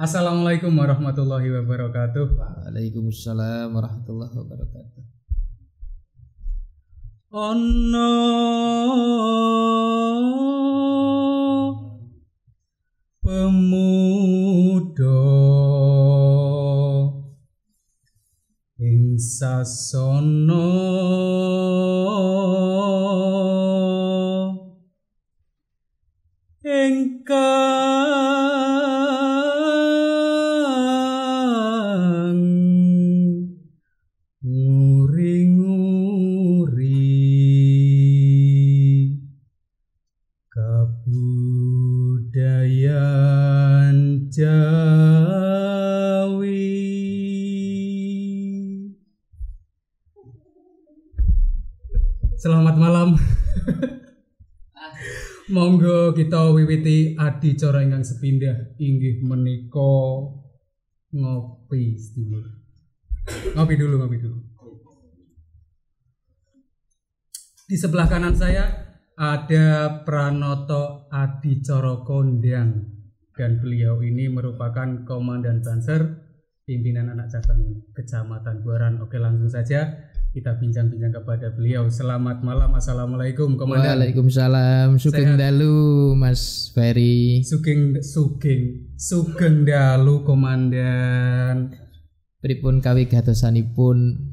Assalamualaikum warahmatullahi wabarakatuh. Waalaikumsalam warahmatullahi wabarakatuh. Ono pemuda ing sasana ingkang nguri-nguri kabudayan Jawi. Selamat malam. Monggo kita wiwiti adicara ingkang sepindah inggih menika ngopi sedulur. Ngopi dulu. Di sebelah kanan saya ada Pranoto Adicara Kondang, dan beliau ini merupakan Komandan Banser pimpinan anak cabang Kecamatan Buaran. Oke, langsung saja kita bincang-bincang kepada beliau. Selamat malam, assalamualaikum Komandan. Waalaikumsalam. Sugeng dalu Mas Ferry. Sugeng dalu Komandan. Pripun kawigatosanipun?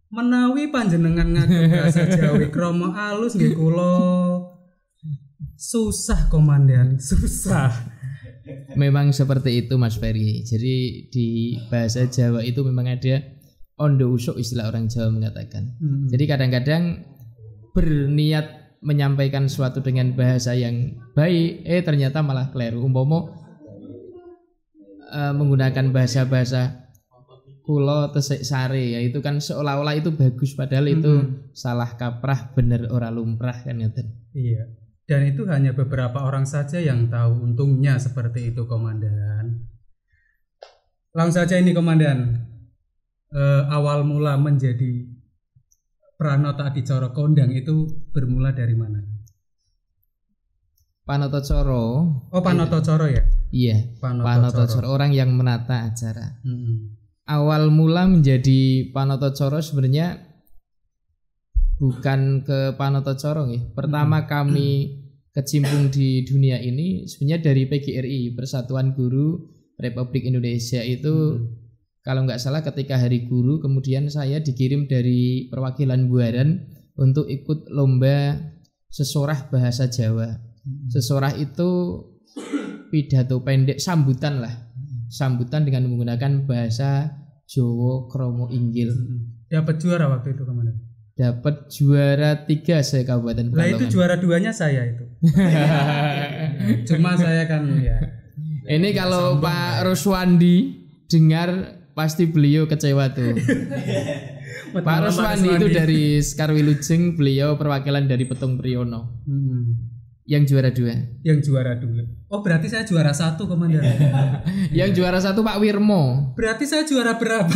Menawi panjenengan ngagem bahasa Jawi krama alus nggih kula susah Komandan, susah. Memang seperti itu Mas Ferry. Jadi di bahasa Jawa itu memang ada ondo usuk, istilah orang Jawa mengatakan. Jadi kadang-kadang berniat menyampaikan sesuatu dengan bahasa yang baik, ternyata malah keliru. Umpama menggunakan bahasa-bahasa kulo tesik sare, ya itu kan seolah-olah itu bagus, padahal itu salah kaprah, bener ora lumrah kan ngeten. Iya. Dan itu hanya beberapa orang saja yang tahu, untungnya seperti itu Komandan. Langsung saja ini Komandan. Awal mula menjadi Pranoto Adicara Kondang itu bermula dari mana? Panoto Coro. Oh, Panoto Coro ya? Iya, Panoto Coro, orang yang menata acara. Awal mula menjadi Panoto Coro sebenarnya bukan ke Panoto Coro nih. Pertama kami kecimpung di dunia ini sebenarnya dari PGRI, Persatuan Guru Republik Indonesia itu. Kalau nggak salah ketika Hari Guru, kemudian saya dikirim dari perwakilan Buaran untuk ikut lomba sesorah bahasa Jawa. Sesorah itu pidato pendek, sambutan dengan menggunakan bahasa Jawa Kromo Inggil. Dapat juara waktu itu Komandan? Dapat juara 3 se-Kabupaten Pekalongan. Nah itu juara 2-nya saya itu. Cuma saya kan ya. Ini kalau Pak Ruswandi dengar pasti beliau kecewa tuh. Pak Ruswandi itu dari Sekar Wilujeng, beliau perwakilan dari Petung Priyono. Yang juara 2. Yang juara 2. Oh berarti saya juara 1 Komandan. Yang juara 1 Pak Wirmo. Berarti saya juara berapa?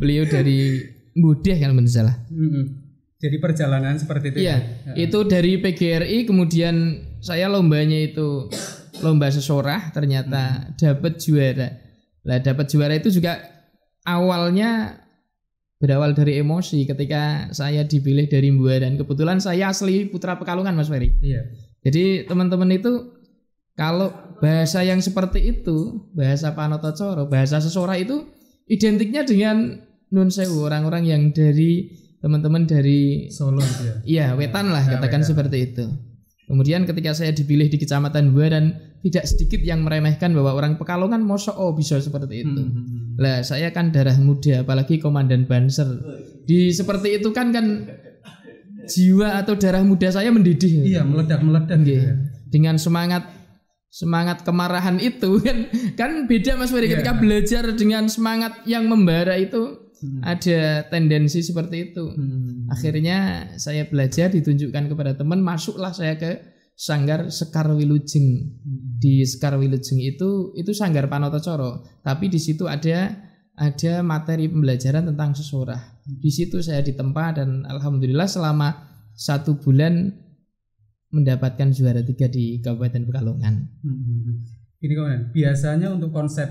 Beliau dari Budeh kalau tidak salah. Jadi perjalanan seperti itu. Iya, itu dari PGRI, kemudian saya lombanya itu lomba sesorah, ternyata dapat juara. Lah dapat juara itu juga awalnya berawal dari emosi ketika saya dipilih dari Buaran. Kebetulan saya asli Putra Pekalongan Mas Ferry. Iya. Jadi teman-teman itu kalau bahasa yang seperti itu, bahasa Panoto Coro, bahasa sesorah itu identiknya dengan Nun Sewu, orang-orang yang dari teman-teman dari Solo ya. Iya, wetan lah katakan seperti itu. Kemudian ketika saya dipilih di Kecamatan Buaran, tidak sedikit yang meremehkan bahwa orang Pekalongan mosok bisa seperti itu. Lah saya kan darah muda, apalagi Komandan Banser. Di seperti itu kan jiwa atau darah muda saya mendidih. Iya, meledak-meledak gitu. Dengan semangat kemarahan itu kan beda Mas Ferry. Ketika belajar dengan semangat yang membara itu ada tendensi seperti itu. Akhirnya saya belajar, ditunjukkan kepada teman, masuklah saya ke Sanggar Sekar Wilujeng. Di Sekar Wilujeng itu Sanggar Panoto Coro, tapi di situ ada materi pembelajaran tentang sesorah. Di situ saya ditempa dan alhamdulillah selama 1 bulan mendapatkan juara 3 di Kabupaten Pekalongan. Gini kawan, biasanya untuk konsep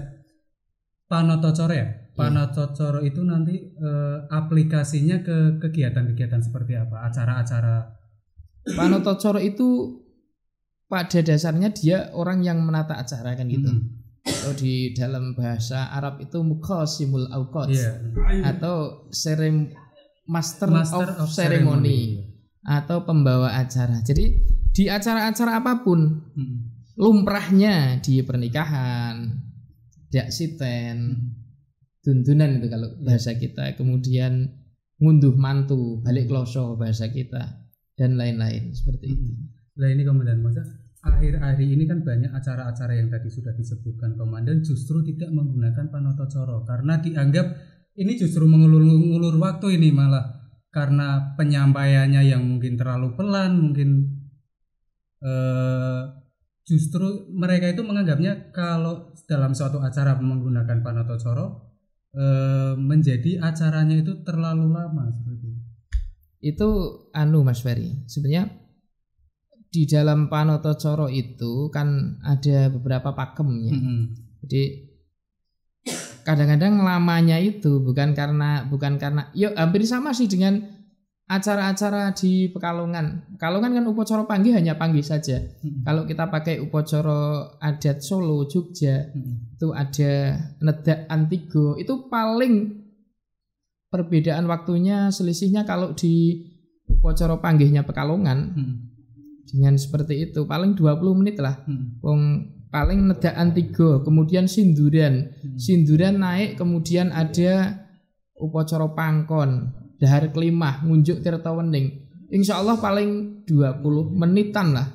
Panotocoro ya, Panotocoro itu nanti aplikasinya ke kegiatan-kegiatan seperti apa? Acara-acara. Panotocoro itu pada dasarnya dia orang yang menata acara kan gitu. Atau di dalam bahasa Arab itu muqasimul awqat atau master of ceremony atau pembawa acara. Jadi di acara-acara apapun, lumrahnya di pernikahan, daksiten, dundunan itu kalau bahasa kita, kemudian ngunduh mantu, balik kloso bahasa kita, dan lain-lain seperti itu. Nah ini komandan, masa akhir-akhir ini kan banyak acara-acara yang tadi sudah disebutkan komandan justru tidak menggunakan Panotocoro karena dianggap ini justru mengulur waktu ini, malah karena penyampaiannya yang mungkin terlalu pelan, mungkin justru mereka itu menganggapnya kalau dalam suatu acara menggunakan Panotocoro menjadi acaranya itu terlalu lama seperti itu. Itu Mas Ferry, sebenarnya di dalam Panotocoro itu kan ada beberapa pakemnya. Jadi kadang-kadang lamanya itu bukan karena hampir sama sih dengan acara-acara di Pekalongan. Pekalongan kan upacara panggih hanya panggih saja. Kalau kita pakai upacara adat Solo, Jogja, itu ada nedak antigo. Itu paling perbedaan waktunya selisihnya kalau di upacara panggihnya Pekalongan dengan seperti itu paling 20 menit lah. Paling nedak antigo, kemudian sinduran naik, kemudian ada upacara pangkon, dahar kelimah, ngunjuk tirta wening. Insyaallah paling 20 menitan lah.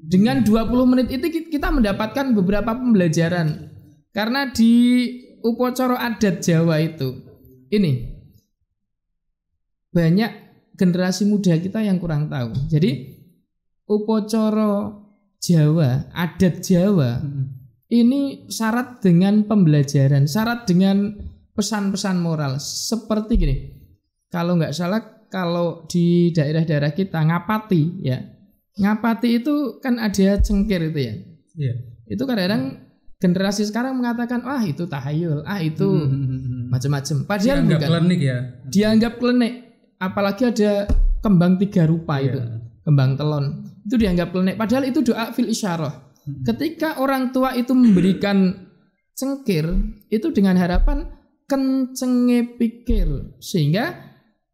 Dengan 20 menit itu kita mendapatkan beberapa pembelajaran. Karena di upacara adat Jawa itu ini banyak generasi muda kita yang kurang tahu. Jadi upacara Jawa, adat Jawa ini syarat dengan pembelajaran, syarat dengan pesan-pesan moral. Seperti gini, kalau nggak salah, kalau di daerah-daerah kita Ngapati ya, Ngapati itu kan ada cengkir itu ya. Itu kadang-kadang generasi sekarang mengatakan, itu tahayul, itu macam-macam. Padahal dianggap bukan. Klenik ya. Dianggap klenik, apalagi ada kembang 3 rupa itu, kembang telon. Itu dianggap klenik, padahal itu doa fil isyarah. Ketika orang tua itu memberikan cengkir, itu dengan harapan kencenge pikir, sehingga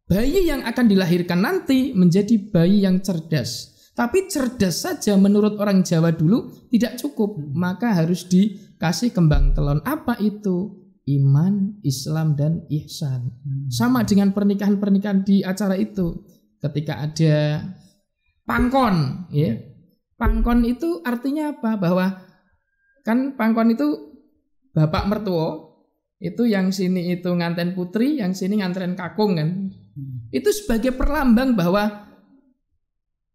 bayi yang akan dilahirkan nanti menjadi bayi yang cerdas. Tapi cerdas saja menurut orang Jawa dulu tidak cukup, maka harus dikasih kembang telon. Apa itu? Iman, Islam, dan ihsan. Sama dengan pernikahan-pernikahan di acara itu. Ketika ada pangkon, ya. Pangkon itu artinya apa? Bahwa kan pangkon itu bapak mertua, itu yang sini itu nganten putri, yang sini nganten kakung kan. Itu sebagai perlambang bahwa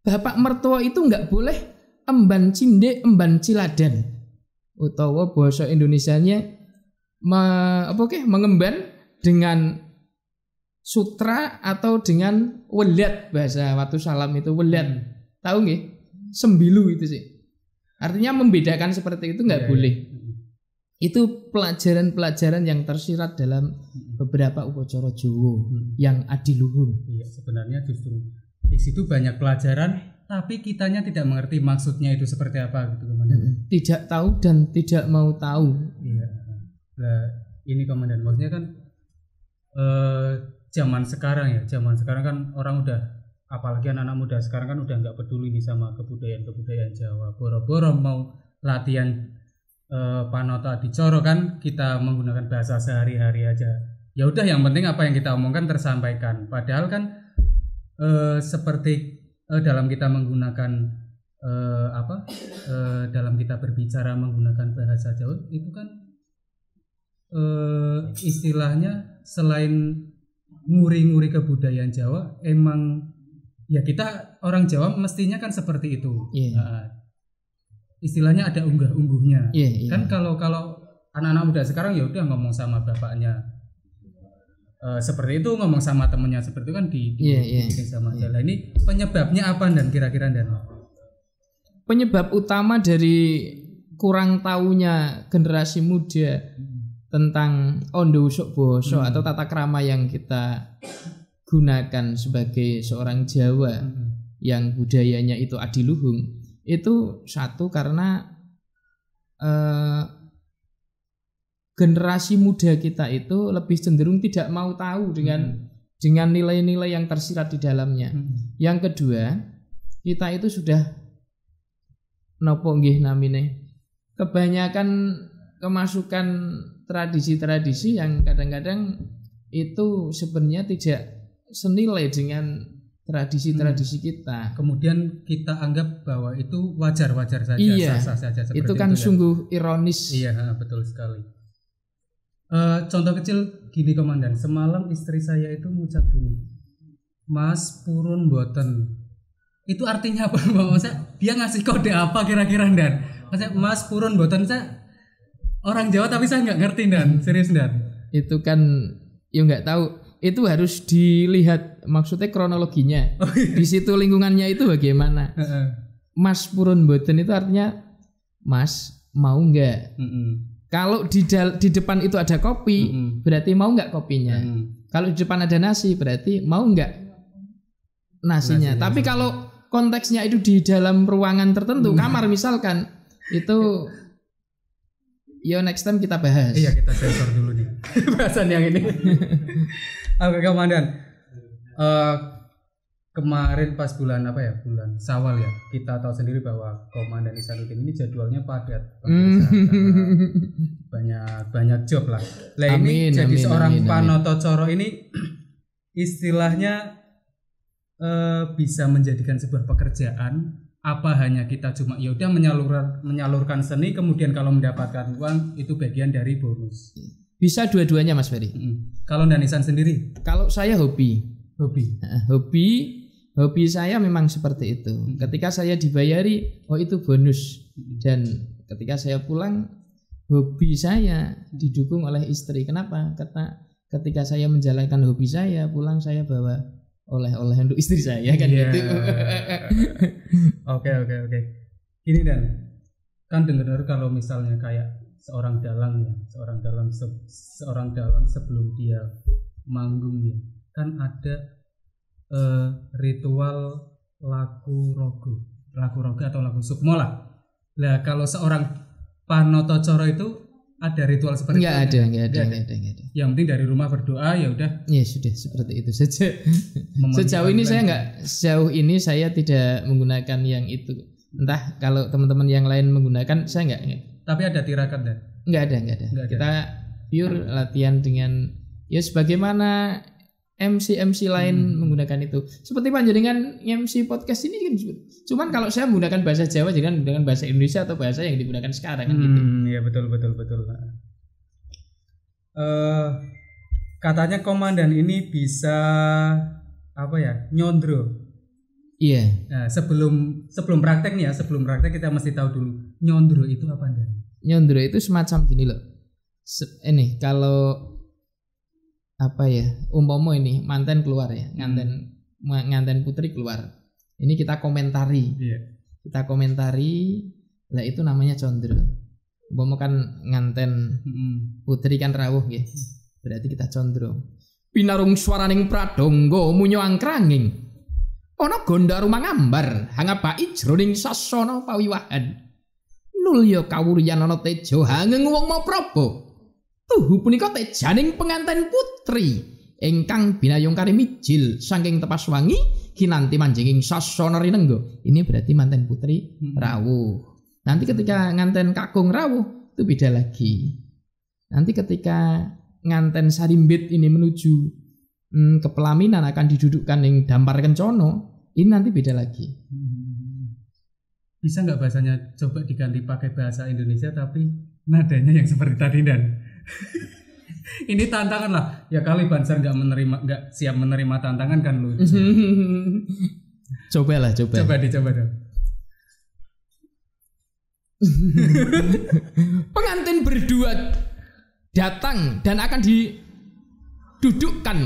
bapak mertua itu nggak boleh emban cinde, emban ciladan. Utawa bahasa Indonesianya mengemban dengan sutra atau dengan welat, bahasa Watu Salam itu welat. Tahu nggih? Sembilu itu sih. Artinya membedakan seperti itu nggak boleh. Itu pelajaran-pelajaran yang tersirat dalam beberapa upacara Jawa yang adiluhung. Iya, sebenarnya justru di situ banyak pelajaran, tapi kitanya tidak mengerti maksudnya itu seperti apa gitu, Komandan. Tidak tahu dan tidak mau tahu. Iya. Nah, ini Komandan, maksudnya kan zaman sekarang kan orang udah, apalagi anak-anak muda sekarang kan udah nggak peduli nih sama kebudayaan Jawa. Boro-boro mau latihan Panoto Adicoro kan kita menggunakan bahasa sehari-hari aja. Ya udah, yang penting apa yang kita omongkan tersampaikan. Padahal kan seperti dalam kita menggunakan dalam kita berbicara menggunakan bahasa Jawa itu kan istilahnya selain nguri-nguri kebudayaan Jawa, emang ya kita orang Jawa mestinya kan seperti itu. Istilahnya ada unggah-ungguhnya. Kan kalau anak-anak muda sekarang ya udah ngomong sama bapaknya seperti itu, ngomong sama temennya seperti itu kan dibikin sama aja. Nah, ini penyebabnya apa dan kira-kira dan penyebab utama dari kurang taunya generasi muda tentang ondo usuk basa atau tata krama yang kita gunakan sebagai seorang Jawa yang budayanya itu adiluhung, itu satu karena generasi muda kita itu lebih cenderung tidak mau tahu dengan nilai-nilai yang tersirat di dalamnya. Yang kedua, kita itu sudah nopo nggih namine kebanyakan kemasukan tradisi-tradisi yang kadang-kadang itu sebenarnya tidak senilai dengan tradisi-tradisi kita. Kemudian kita anggap bahwa itu wajar-wajar saja, iya, sah-sah saja. Itu kan sungguh ironis. Iya, betul sekali. Contoh kecil gini Komandan, semalam istri saya itu ngucap gini, Mas purun boten. Itu artinya apa? Maksudnya dia ngasih kode apa kira-kira Dan? Maksudnya Mas purun boten, saya orang Jawa tapi saya nggak ngerti Dan, serius Dan. Itu kan ya nggak tahu. Itu harus dilihat maksudnya kronologinya. Di situ lingkungannya itu bagaimana. Mas purun boten itu artinya Mas mau nggak? Kalau di depan itu ada kopi, berarti mau nggak kopinya. Kalau di depan ada nasi, berarti mau nggak nasinya. Tapi kalau konteksnya itu di dalam ruangan tertentu, kamar misalkan, itu yo next time kita bahas. Iya, kita sensor dulu nih bahasan yang ini. Oke Komandan, kemarin pas bulan bulan Syawal ya, kita tahu sendiri bahwa Komandan Ihsanuddin ini jadwalnya padat, banyak job lah. Ini jadi seorang Panoto Coro ini istilahnya bisa menjadikan sebuah pekerjaan, apa hanya kita cuma ya udah menyalurkan seni, kemudian kalau mendapatkan uang itu bagian dari bonus. Bisa dua-duanya Mas Ferry. Kalau Dan Ihsan sendiri? Kalau saya hobi saya memang seperti itu. Ketika saya dibayari, oh itu bonus. Dan ketika saya pulang, hobi saya didukung oleh istri. Kenapa? Karena ketika saya menjalankan hobi saya, pulang saya bawa oleh-oleh untuk istri saya kan gitu. Oke. Ini Dan, kan dengar kalau misalnya kayak seorang dalang sebelum dia manggung ya, kan ada ritual laku rogo atau laku sukmo lah. Nah, kalau seorang Panoto Coro itu ada ritual seperti itu? Enggak ada. Yang penting dari rumah berdoa ya udah. Ya sudah seperti itu saja. Sejauh ini saya tidak menggunakan yang itu. Entah kalau teman-teman yang lain menggunakan, saya enggak. Tapi ada tirakat Dan? Enggak ada. Kita pure latihan dengan ya sebagaimana MC lain menggunakan itu. Seperti panjenengan MC podcast ini kan. Cuman kalau saya menggunakan bahasa Jawa, jangan menggunakan bahasa Indonesia atau bahasa yang digunakan sekarang kan gitu. Iya betul. Katanya Komandan ini bisa nyondro. Iya. Nah, sebelum praktek nih ya, kita mesti tahu dulu nyondro itu apa Dan? Nyondro itu semacam gini loh. Ini kalau umpama ini manten keluar ya, nganten putri keluar. Ini kita komentari. Iya. Kita komentari, lah itu namanya condro. Umpama kan nganten putri kan rawuh nggih. Berarti kita condro. Pinarung swaraning pradangga munyo angkranging. Ana gonda rumang ambar, hangabai jroning sasana pawiwahan. Nulya kawuryan ana teja hangeng wong mapraba. Tuhu punika tejaning penganten putri ingkang binayong kari mijil saking tepas wangi kinanti manjinging sasana rinengga. Ini berarti manten putri rawuh. Nanti ketika nganten kakung rawuh itu beda lagi. Nanti ketika nganten sarimbit ini menuju ke pelaminan akan didudukkan yang dampar kencono, ini nanti beda lagi. Bisa nggak bahasanya coba diganti pakai bahasa Indonesia tapi nadanya yang seperti tadi Dan? Ini tantangan lah. Ya kali Bansar nggak siap menerima tantangan kan lu. Coba dicoba dong. Pengantin berdua datang dan akan didudukkan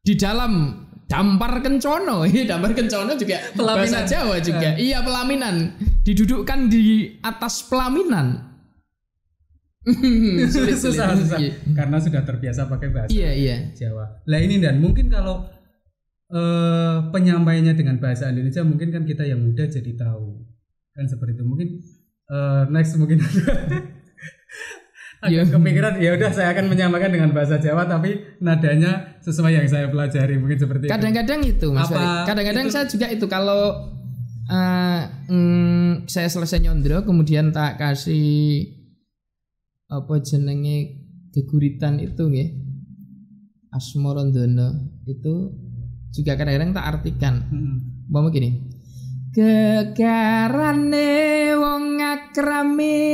di dalam dampar kencono. Dampar kencono juga pelaminan. Bahasa Jawa juga. Iya, pelaminan. didudukkan di atas pelaminan. susah. Karena sudah terbiasa pakai bahasa Jawa. Lah ini Dan, mungkin kalau penyampaiannya dengan bahasa Indonesia mungkin kan kita yang muda jadi tahu. Kan seperti itu. Mungkin next mungkin agak kepikiran ya udah saya akan menyampaikan dengan bahasa Jawa tapi nadanya sesuai yang saya pelajari mungkin seperti kadang-kadang itu Mas Ferry. Kadang-kadang saya juga itu kalau saya selesai nyondro kemudian tak kasih apa jenenge geguritan itu nggih Asmarandono itu juga kadang-kadang tak artikan. Umpama gini. Gegarane wong akrami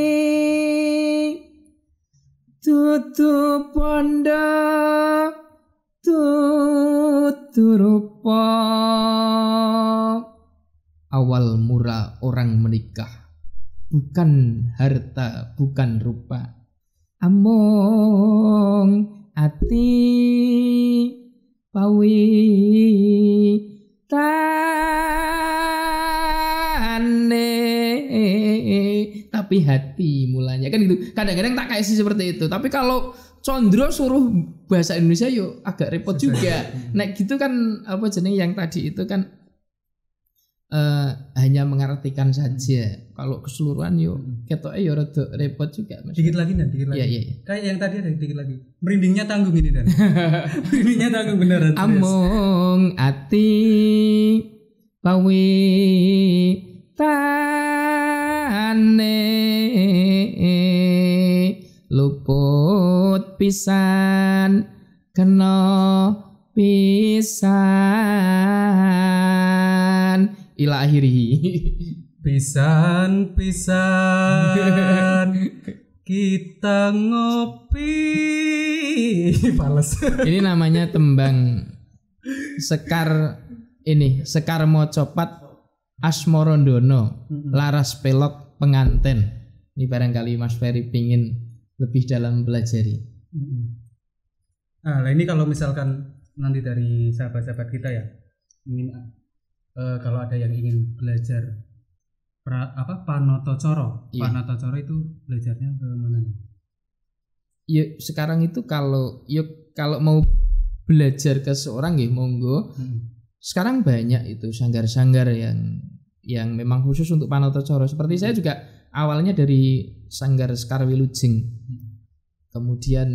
tutu pondo tutu rupa awal mula orang menikah bukan harta bukan rupa among ati pawi tapi hati mulanya kan gitu. Kadang-kadang tak kasih seperti itu. Tapi kalau Condro suruh bahasa Indonesia yuk agak repot juga. Nek gitu kan apa jenis yang tadi itu kan hanya mengartikan saja. Kalau keseluruhan yuk ketoknya ya rada repot juga. Mas. Dikit lagi Dan, dikit lagi. Iya. Kayak yang tadi ada dikit lagi. Merindingnya tanggung ini Dan. Merindingnya tanggung beneran. Among ati pawi tane luput pisan kena pisan ila akhirih pisan kita ngopi pales. Ini namanya tembang sekar mocopat Asmarandono laras pelok penganten. Ini barangkali Mas Ferry pingin lebih dalam belajari. Nah ini kalau misalkan nanti dari sahabat-sahabat kita ya ingin kalau ada yang ingin belajar Panotocoro. Panotocoro itu belajarnya ke mana? Ya sekarang itu kalau mau belajar ke seorang ya monggo. Sekarang banyak itu sanggar-sanggar yang memang khusus untuk Panotocoro. Seperti saya juga awalnya dari sanggar Sekar Wilujeng. Kemudian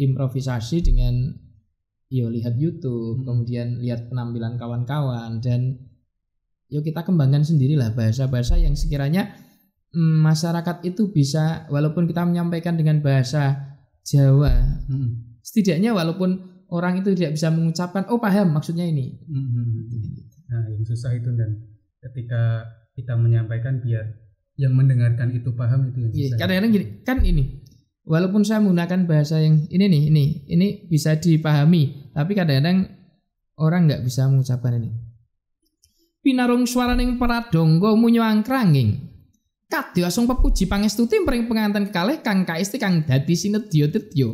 improvisasi dengan lihat YouTube, kemudian lihat penampilan kawan-kawan dan kita kembangkan sendirilah bahasa-bahasa yang sekiranya masyarakat itu bisa, walaupun kita menyampaikan dengan bahasa Jawa, setidaknya walaupun orang itu tidak bisa mengucapkan, oh paham maksudnya ini. Nah yang susah itu Dan ketika kita menyampaikan biar yang mendengarkan itu paham itu yang susah. Kadang-kadang gini, kan ini walaupun saya menggunakan bahasa yang ini bisa dipahami, tapi kadang-kadang orang nggak bisa mengucapkan ini. Pinarung swaraning pradangga munyo angkranging. Kadya asung pepuji pangestuti mring penganten kekalih kang kaesti kang dadi sinedya-dedya.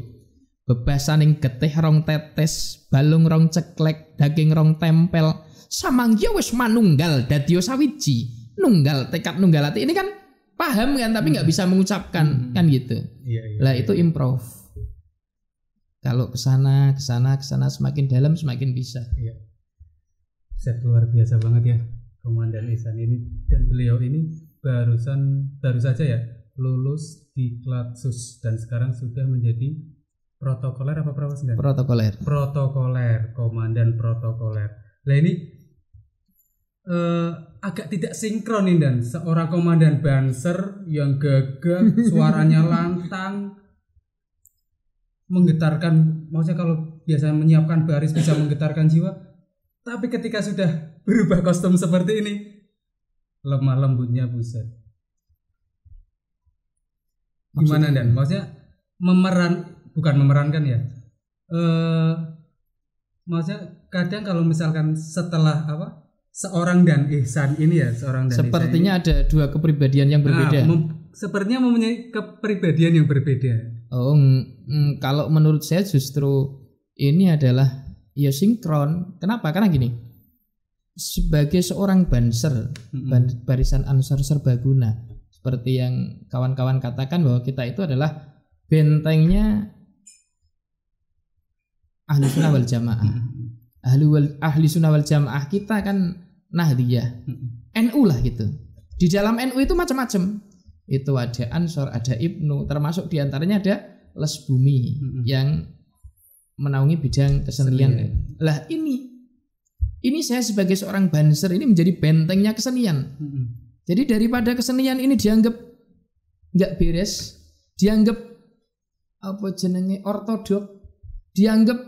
Bebasaning getih rong tetes, balung rong ceklek, daging rong tempel, samangya wis manunggal dadya sawiji. Nunggal tekad nunggal ati ini kan paham kan tapi nggak bisa mengucapkan kan gitu. Lah itu improv. Kalau kesana semakin dalam semakin bisa. Iya. Set luar biasa banget ya Komandan Ihsan ini, dan beliau ini baru saja ya lulus di Klatsus dan sekarang sudah menjadi protokoler apa perawat? Protokoler, komandan protokoler. Nah ini agak tidak sinkron ini Dan, seorang komandan Banser yang gagah, suaranya lantang, menggetarkan, maksudnya kalau biasa menyiapkan baris bisa menggetarkan jiwa, tapi ketika sudah berubah kostum seperti ini lemah lembutnya buset. Gimana Dan? Maksudnya bukan memerankan ya. Maksudnya kadang kalau misalkan setelah seorang Dan Ihsan ini ya, sepertinya ada dua kepribadian yang berbeda. Sepertinya mempunyai kepribadian yang berbeda. Kalau menurut saya justru ini adalah sinkron. Kenapa? Karena gini. sebagai seorang banser, barisan Ansor Serbaguna, seperti yang kawan-kawan katakan bahwa kita itu adalah bentengnya ahli sunnah wal jamaah. Ahli sunnah wal jamaah kita kan Nahdiyah, NU lah gitu. Di dalam NU itu macam-macam. Itu ada Ansor, ada Ibnu, termasuk diantaranya ada Les Bumi yang menaungi bidang kesenian. Lah ini saya sebagai seorang banser ini menjadi bentengnya kesenian. Jadi daripada kesenian ini dianggap nggak beres, dianggap ortodok, dianggap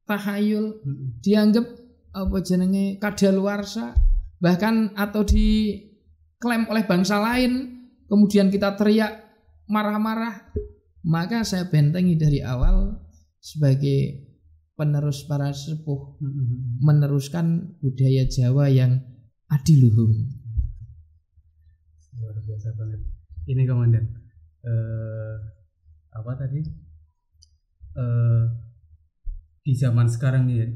tahayul, dianggap kadaluarsa, bahkan atau diklaim oleh bangsa lain, kemudian kita teriak marah-marah, maka saya bentengi dari awal sebagai penerus para sepuh, meneruskan budaya Jawa yang adiluhung. Luar biasa banget. Ini komandan, apa tadi? Di zaman sekarang nih, ya,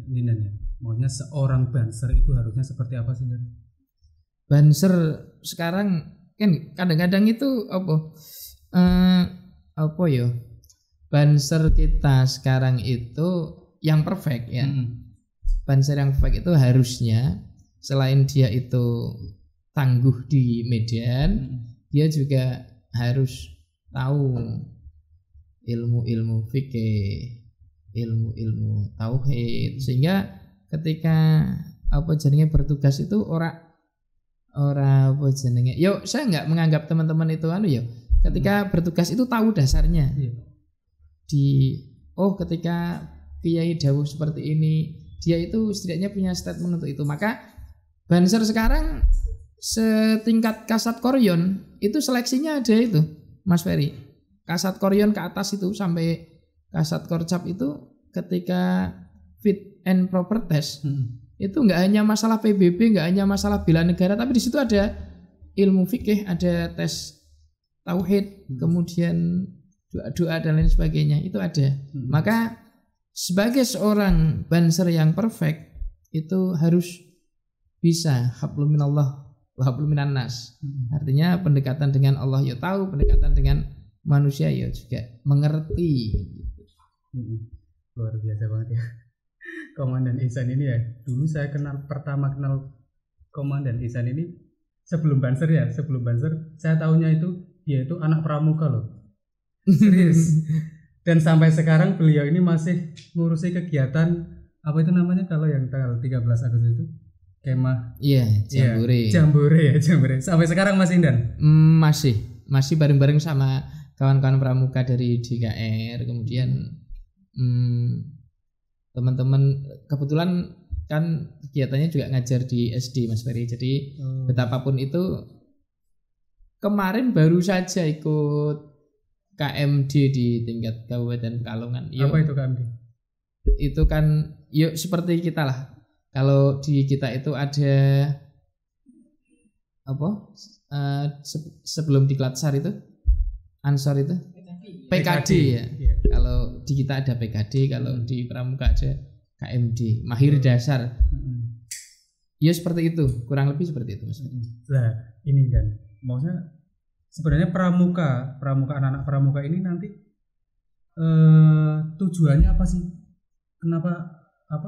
maunya seorang banser itu harusnya seperti apa sih, Dan? Banser sekarang kan kadang-kadang itu banser kita sekarang itu yang perfect ya. Banser yang perfect itu harusnya selain dia itu tangguh di medan, dia juga harus tahu ilmu-ilmu fikih, ilmu-ilmu tauhid, sehingga ketika bertugas itu saya nggak menganggap teman-teman itu ketika bertugas itu tahu dasarnya. Ketika kiai dawuh seperti ini, dia itu setidaknya punya statement untuk itu. Maka banser sekarang setingkat kasat koryon itu seleksinya ada itu, Mas Ferry. Kasat koryon ke atas itu sampai kasat korcap itu ketika fit and proper test itu nggak hanya masalah PBB, nggak hanya masalah bela negara, tapi di situ ada ilmu fikih, ada tes tauhid, kemudian doa-doa dan lain sebagainya, itu ada. Maka sebagai seorang banser yang perfect itu harus bisa hablum minallah wa hablum minan nas. Artinya pendekatan dengan Allah ya tahu, pendekatan dengan manusia ya juga mengerti. Luar biasa banget ya. Komandan Ihsan ini ya, dulu saya pertama kenal Komandan Ihsan ini sebelum banser saya tahunya itu dia itu anak pramuka loh. Serius. Dan sampai sekarang beliau ini masih ngurusi kegiatan apa itu namanya kalau yang tanggal 13 Agustus itu? Kemah. Iya, Jambore. Sampai sekarang masih, Dan? Masih bareng-bareng sama kawan-kawan pramuka dari DKR. Kemudian teman-teman kebetulan kan kegiatannya juga ngajar di SD, Mas Ferry. Jadi betapapun itu kemarin baru saja ikut KMD di tingkat Kabupaten Pekalongan. Apa itu KMD? Itu kan seperti kita lah. Kalau di kita itu ada sebelum diklat SAR itu Ansor itu PKD ya. Yeah. Kalau di kita ada PKD, kalau di pramuka ada KMD, mahir dasar. Ya seperti itu, kurang lebih seperti itu. Nah, ini Dan, maksudnya sebenarnya pramuka anak-anak pramuka ini nanti tujuannya apa sih? Kenapa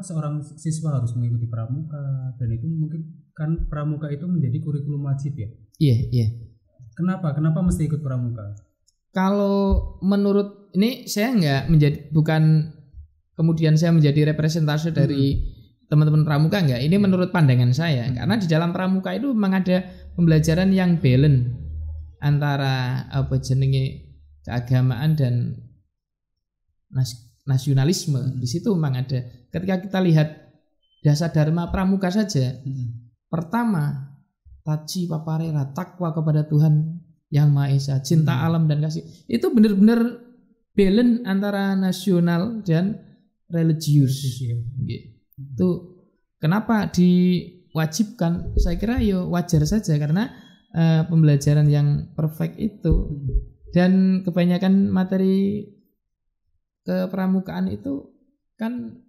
seorang siswa harus mengikuti pramuka? Dan itu mungkin kan pramuka itu menjadi kurikulum wajib ya? Iya. Kenapa mesti ikut pramuka? Kalau menurut ini saya bukan kemudian saya menjadi representasi dari teman-teman pramuka enggak. Ini menurut pandangan saya. Karena di dalam pramuka itu memang ada pembelajaran yang balance antara keagamaan dan nasionalisme. Di situ memang ada. Ketika kita lihat dasar dharma pramuka saja, pertama taji paparera, takwa kepada Tuhan Yang Maha Esa, cinta alam dan kasih. Itu benar-benar balance antara nasional dan religius. Itu kenapa diwajibkan? Saya kira wajar saja karena pembelajaran yang perfect itu, dan kebanyakan materi kepramukaan itu kan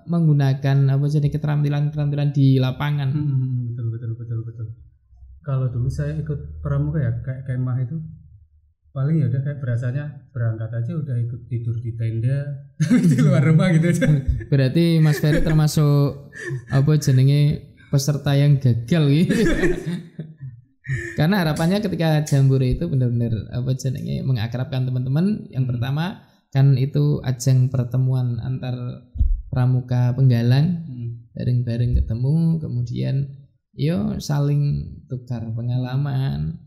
menggunakan apa jadi keterampilan di lapangan. Betul. Kalau dulu saya ikut pramuka ya kayak kemah itu paling ya udah kayak berasanya berangkat aja udah ikut tidur di tenda di luar rumah gitu aja. Berarti Mas Ferry termasuk apa jenenge peserta yang gagal gitu. Karena harapannya ketika Jambore itu benar-benar apa jenenge mengakrabkan teman-teman. Yang pertama kan itu ajang pertemuan antar pramuka Penggalang, bareng-bareng ketemu, kemudian yo saling tukar pengalaman.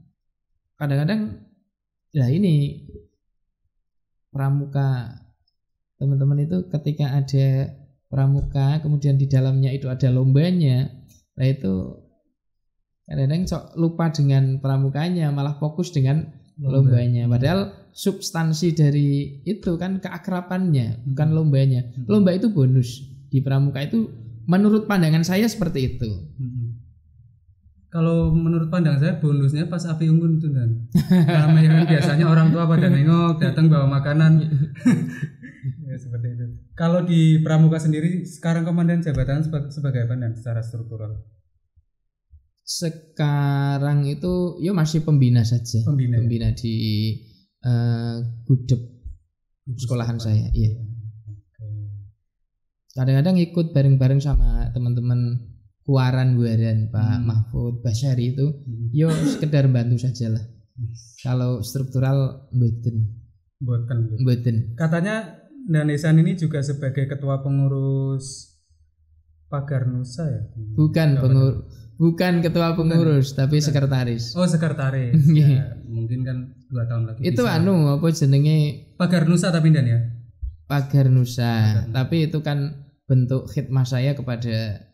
Kadang-kadang ya ini pramuka teman-teman itu ketika ada pramuka kemudian di dalamnya itu ada lombanya, nah itu kadang-kadang lupa dengan pramukanya, malah fokus dengan lombanya. Padahal substansi dari itu kan keakrabannya, bukan lombanya. Lomba itu bonus. Di pramuka itu menurut pandangan saya seperti itu. Kalau menurut pandangan saya bonusnya pas api unggun itu kan. Karena yang biasanya orang tua pada nengok, datang bawa makanan. Ya seperti itu. Kalau di pramuka sendiri sekarang komandan jabatan sebagai apa dan secara struktural? Sekarang itu ya masih pembina saja. Pembina di gudeg sekolahan saya. Iya. Kadang-kadang ikut bareng-bareng sama teman-teman Kuaran Pak Mahfud Basyari itu yo sekedar bantu sajalah. Kalau struktural mboten. Katanya Danesan ini juga sebagai ketua pengurus Pagar Nusa ya? Bukan ketua pengurus tapi sekretaris. Oh, sekretaris. Ya, mungkin kan 2 tahun lagi. Itu bisa. Apa jenenge Pagar Nusa tapi Dan ya? Pagar Nusa. Tapi itu kan bentuk khidmah saya kepada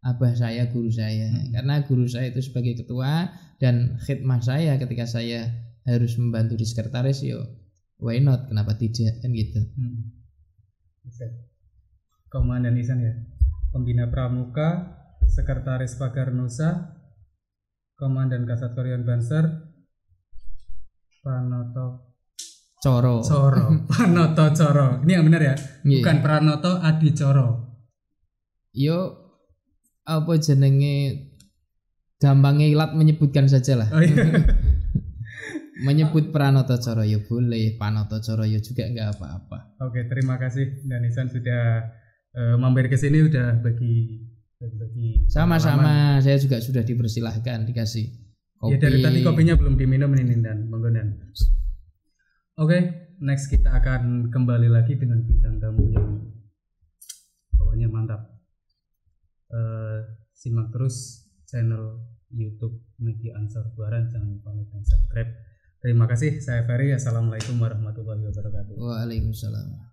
abah saya, guru saya. Karena guru saya itu sebagai ketua dan khidmah saya ketika saya harus membantu di sekretaris, yo why not, kenapa tidak, kan gitu. Komandan Ihsan ya, pembina pramuka, sekretaris Pagar Nusa, komandan Kasat Korean Banser, Pranoto Coro. Pranoto Coro. Ini yang benar ya? Bukan Pranoto Adi Coro. Yo apa jenenge gampangnya ilat menyebutkan sajalah. Oh, iya. Menyebut Pranoto Coro ya boleh, Panoto Coro ya juga enggak apa-apa. Oke, terima kasih Dan Ihsan sudah mampir ke sini, udah bagi sama-sama. Saya juga sudah dipersilahkan dikasih kopi. Ya dari tadi kopinya belum diminum ini Dan, monggo Dan. Oke, next kita akan kembali lagi dengan bintang tamu yang pokoknya mantap. Simak terus channel YouTube Media Ansor Kuaran, jangan lupa like dan subscribe. Terima kasih, saya Ferry. Assalamualaikum warahmatullahi wabarakatuh. Waalaikumsalam.